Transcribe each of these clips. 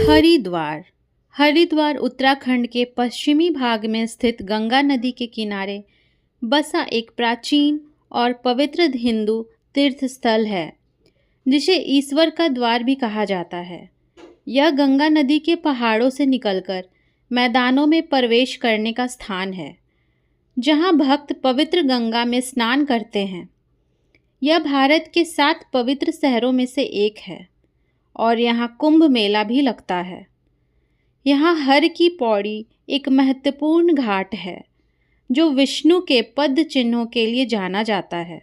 हरिद्वार हरिद्वार उत्तराखंड के पश्चिमी भाग में स्थित गंगा नदी के किनारे बसा एक प्राचीन और पवित्र हिंदू तीर्थ स्थल है, जिसे ईश्वर का द्वार भी कहा जाता है। यह गंगा नदी के पहाड़ों से निकलकर मैदानों में प्रवेश करने का स्थान है, जहां भक्त पवित्र गंगा में स्नान करते हैं। यह भारत के 7 पवित्र शहरों में से एक है और यहाँ कुंभ मेला भी लगता है। यहाँ हर की पौड़ी एक महत्वपूर्ण घाट है, जो विष्णु के पद चिन्हों के लिए जाना जाता है।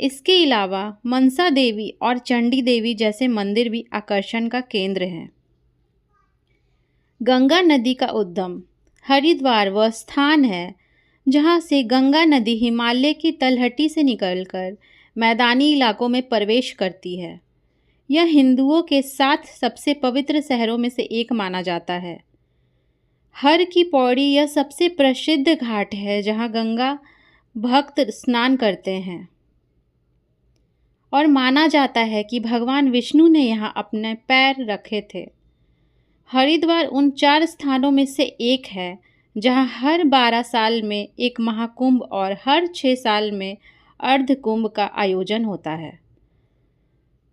इसके अलावा मनसा देवी और चंडी देवी जैसे मंदिर भी आकर्षण का केंद्र हैं। गंगा नदी का उद्गम हरिद्वार वह स्थान है जहाँ से गंगा नदी हिमालय की तलहटी से निकलकर मैदानी इलाकों में प्रवेश करती है। यह हिंदुओं के 7 सबसे पवित्र शहरों में से एक माना जाता है। हर की पौड़ी यह सबसे प्रसिद्ध घाट है जहां गंगा भक्त स्नान करते हैं और माना जाता है कि भगवान विष्णु ने यहां अपने पैर रखे थे। हरिद्वार उन 4 स्थानों में से एक है जहां हर 12 साल में एक महाकुंभ और हर 6 साल में अर्ध कुंभ का आयोजन होता है।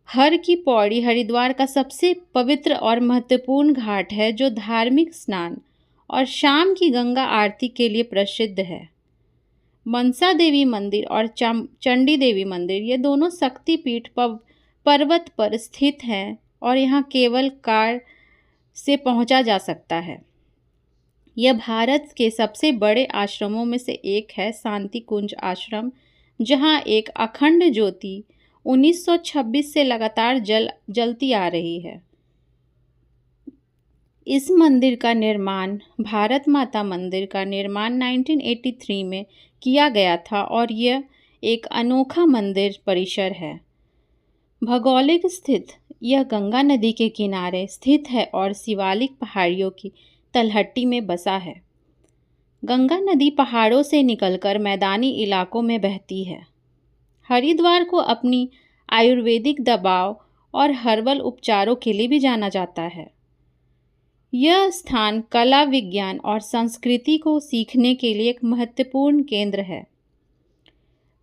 हर की पौड़ी हरिद्वार का सबसे पवित्र और महत्वपूर्ण घाट है, जो धार्मिक स्नान और शाम की गंगा आरती के लिए प्रसिद्ध है। मनसा देवी मंदिर और चंडी देवी मंदिर ये दोनों शक्तिपीठ पर्वत पर स्थित हैं और यहाँ केवल कार से पहुँचा जा सकता है। यह भारत के सबसे बड़े आश्रमों में से एक है, शांति कुंज आश्रम, जहाँ एक अखंड ज्योति 1926 से लगातार जलती आ रही है। इस मंदिर का निर्माण भारत माता मंदिर का निर्माण 1983 में किया गया था और यह एक अनोखा मंदिर परिसर है। भौगोलिक स्थित यह गंगा नदी के किनारे स्थित है और शिवालिक पहाड़ियों की तलहटी में बसा है। गंगा नदी पहाड़ों से निकलकर मैदानी इलाकों में बहती है। हरिद्वार को अपनी आयुर्वेदिक दवाओं और हर्बल उपचारों के लिए भी जाना जाता है। यह स्थान कला, विज्ञान और संस्कृति को सीखने के लिए एक महत्वपूर्ण केंद्र है।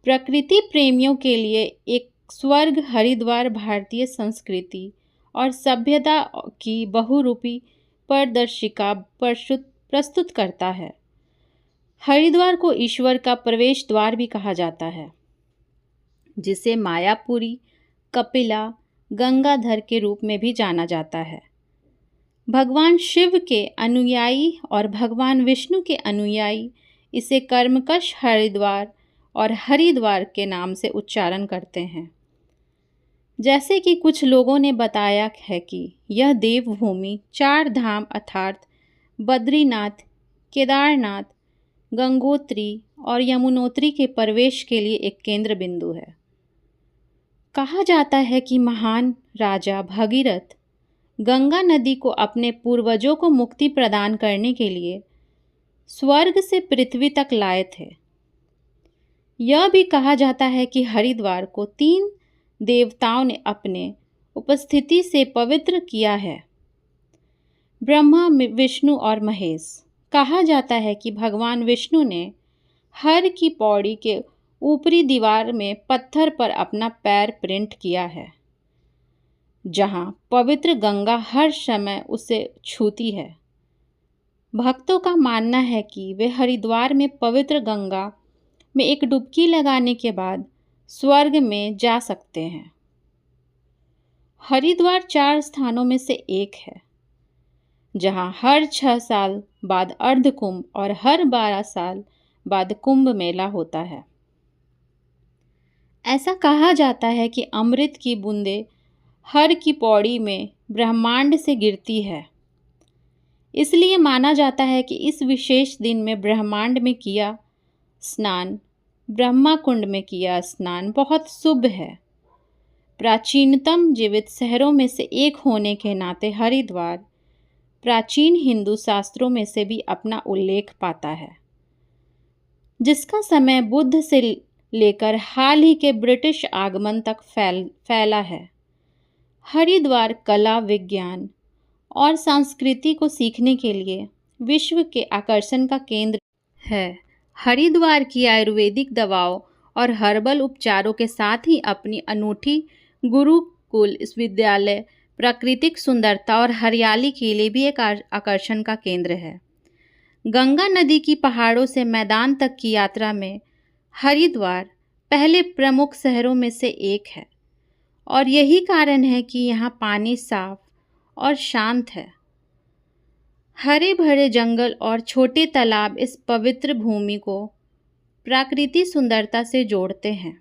प्रकृति प्रेमियों के लिए एक स्वर्ग हरिद्वार भारतीय संस्कृति और सभ्यता की बहुरूपी प्रदर्शिका प्रस्तुत करता है। हरिद्वार को ईश्वर का प्रवेश द्वार भी कहा जाता है, जिसे मायापुरी, कपिला, गंगाधर के रूप में भी जाना जाता है। भगवान शिव के अनुयायी और भगवान विष्णु के अनुयायी इसे कर्मकश हरिद्वार और हरिद्वार के नाम से उच्चारण करते हैं। जैसे कि कुछ लोगों ने बताया है कि यह देवभूमि 4 धाम अर्थात बद्रीनाथ, केदारनाथ, गंगोत्री और यमुनोत्री के प्रवेश के लिए एक केंद्र बिंदु है। कहा जाता है कि महान राजा भगीरथ गंगा नदी को अपने पूर्वजों को मुक्ति प्रदान करने के लिए स्वर्ग से पृथ्वी तक लाए थे। यह भी कहा जाता है कि हरिद्वार को 3 देवताओं ने अपने उपस्थिति से पवित्र किया है, ब्रह्मा, विष्णु और महेश। कहा जाता है कि भगवान विष्णु ने हर की पौड़ी के ऊपरी दीवार में पत्थर पर अपना पैर प्रिंट किया है, जहां पवित्र गंगा हर समय उसे छूती है। भक्तों का मानना है कि वे हरिद्वार में पवित्र गंगा में एक डुबकी लगाने के बाद स्वर्ग में जा सकते हैं। हरिद्वार 4 स्थानों में से एक है, जहां हर 6 साल बाद अर्ध कुंभ और हर 12 साल बाद कुंभ मेला होता है। ऐसा कहा जाता है कि अमृत की बूंदें हर की पौड़ी में ब्रह्मांड से गिरती है। इसलिए माना जाता है कि इस विशेष दिन में ब्रह्मांड में किया स्नान, ब्रह्मा कुंड में किया स्नान बहुत शुभ है। प्राचीनतम जीवित शहरों में से एक होने के नाते हरिद्वार प्राचीन हिंदू शास्त्रों में से भी अपना उल्लेख पाता है, जिसका समय बुद्ध से लेकर हाल ही के ब्रिटिश आगमन तक फैला है। हरिद्वार कला, विज्ञान और संस्कृति को सीखने के लिए विश्व के आकर्षण का केंद्र है। हरिद्वार की आयुर्वेदिक दवाओं और हर्बल उपचारों के साथ ही अपनी अनूठी गुरुकुल विश्वविद्यालय, प्राकृतिक सुंदरता और हरियाली के लिए भी एक आकर्षण का केंद्र है। गंगा नदी की पहाड़ों से मैदान तक की यात्रा में हरिद्वार पहले प्रमुख शहरों में से एक है और यही कारण है कि यहाँ पानी साफ और शांत है। हरे भरे जंगल और छोटे तालाब इस पवित्र भूमि को प्राकृतिक सुंदरता से जोड़ते हैं।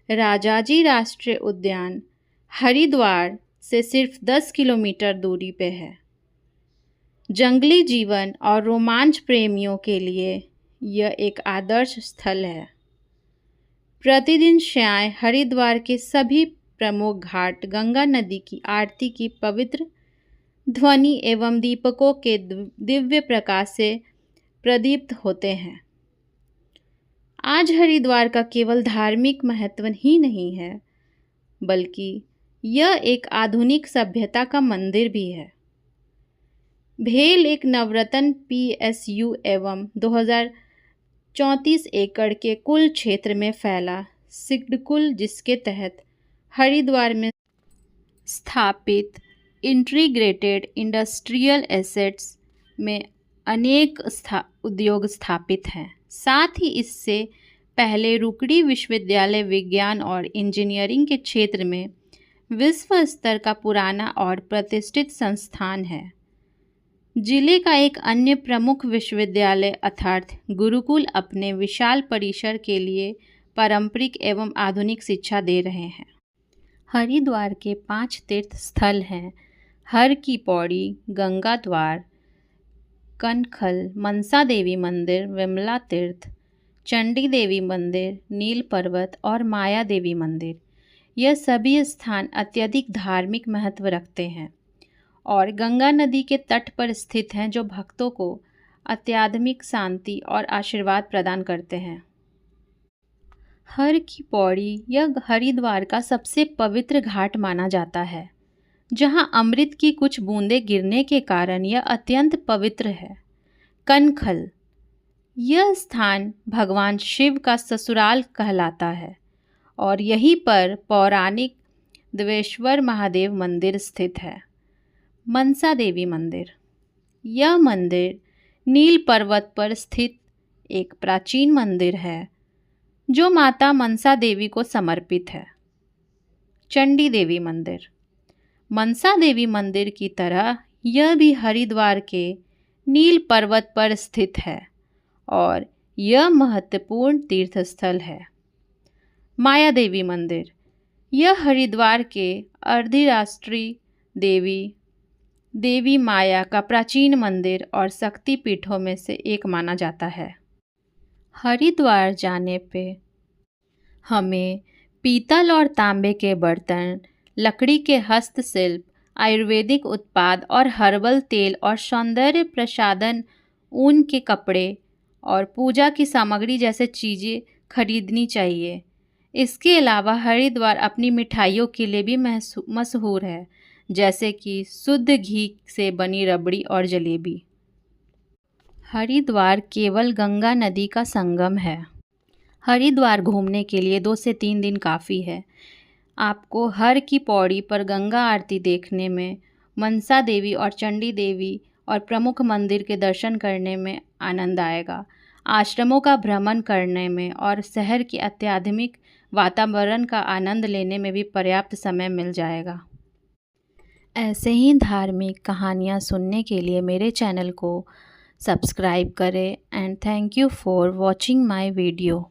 राजाजी राष्ट्रीय उद्यान हरिद्वार से सिर्फ 10 किलोमीटर दूरी पे है। जंगली जीवन और रोमांच प्रेमियों के लिए यह एक आदर्श स्थल है। प्रतिदिन शाम हरिद्वार के सभी प्रमुख घाट गंगा नदी की आरती की पवित्र ध्वनि एवं दीपकों के दिव्य प्रकाश से प्रदीप्त होते हैं। आज हरिद्वार का केवल धार्मिक महत्व ही नहीं है, बल्कि यह एक आधुनिक सभ्यता का मंदिर भी है। भेल एक नवरत्न PSU एवं 2034 एकड़ के कुल क्षेत्र में फैला सिडकुल, जिसके तहत हरिद्वार में स्थापित इंटीग्रेटेड इंडस्ट्रियल एसेट्स में अनेक उद्योग स्थापित हैं। साथ ही इससे पहले रुकड़ी विश्वविद्यालय विज्ञान और इंजीनियरिंग के क्षेत्र में विश्व स्तर का पुराना और प्रतिष्ठित संस्थान है। जिले का एक अन्य प्रमुख विश्वविद्यालय अर्थात गुरुकुल अपने विशाल परिसर के लिए पारंपरिक एवं आधुनिक शिक्षा दे रहे हैं। हरिद्वार के 5 तीर्थ स्थल हैं: हर की पौड़ी, गंगा द्वार, कनखल, मनसा देवी मंदिर, विमला तीर्थ, चंडी देवी मंदिर, नील पर्वत और माया देवी मंदिर। यह सभी स्थान अत्यधिक धार्मिक महत्व रखते हैं और गंगा नदी के तट पर स्थित हैं, जो भक्तों को आध्यात्मिक शांति और आशीर्वाद प्रदान करते हैं। हर की पौड़ी यह हरिद्वार का सबसे पवित्र घाट माना जाता है, जहां अमृत की कुछ बूंदें गिरने के कारण यह अत्यंत पवित्र है। कनखल यह स्थान भगवान शिव का ससुराल कहलाता है और यहीं पर पौराणिक देवेश्वर महादेव मंदिर स्थित है। मनसा देवी मंदिर यह मंदिर नील पर्वत पर स्थित एक प्राचीन मंदिर है जो माता मनसा देवी को समर्पित है। चंडी देवी मंदिर मनसा देवी मंदिर की तरह यह भी हरिद्वार के नील पर्वत पर स्थित है और यह महत्वपूर्ण तीर्थ स्थल है। माया देवी मंदिर यह हरिद्वार के अर्धराष्ट्रीय देवी माया का प्राचीन मंदिर और शक्ति पीठों में से एक माना जाता है। हरिद्वार जाने पे हमें पीतल और तांबे के बर्तन, लकड़ी के हस्तशिल्प, आयुर्वेदिक उत्पाद और हर्बल तेल और सौंदर्य प्रसाधन, ऊन के कपड़े और पूजा की सामग्री जैसे चीज़ें खरीदनी चाहिए। इसके अलावा हरिद्वार अपनी मिठाइयों के लिए भी मशहूर है, जैसे कि शुद्ध घी से बनी रबड़ी और जलेबी। हरिद्वार केवल गंगा नदी का संगम है। हरिद्वार घूमने के लिए 2 से 3 दिन काफ़ी है। आपको हर की पौड़ी पर गंगा आरती देखने में, मनसा देवी और चंडी देवी और प्रमुख मंदिर के दर्शन करने में आनंद आएगा। आश्रमों का भ्रमण करने में और शहर के अत्याधुनिक वातावरण का आनंद लेने में भी पर्याप्त समय मिल जाएगा। ऐसे ही धार्मिक कहानियाँ सुनने के लिए मेरे चैनल को सब्सक्राइब करें and thank you for watching my video.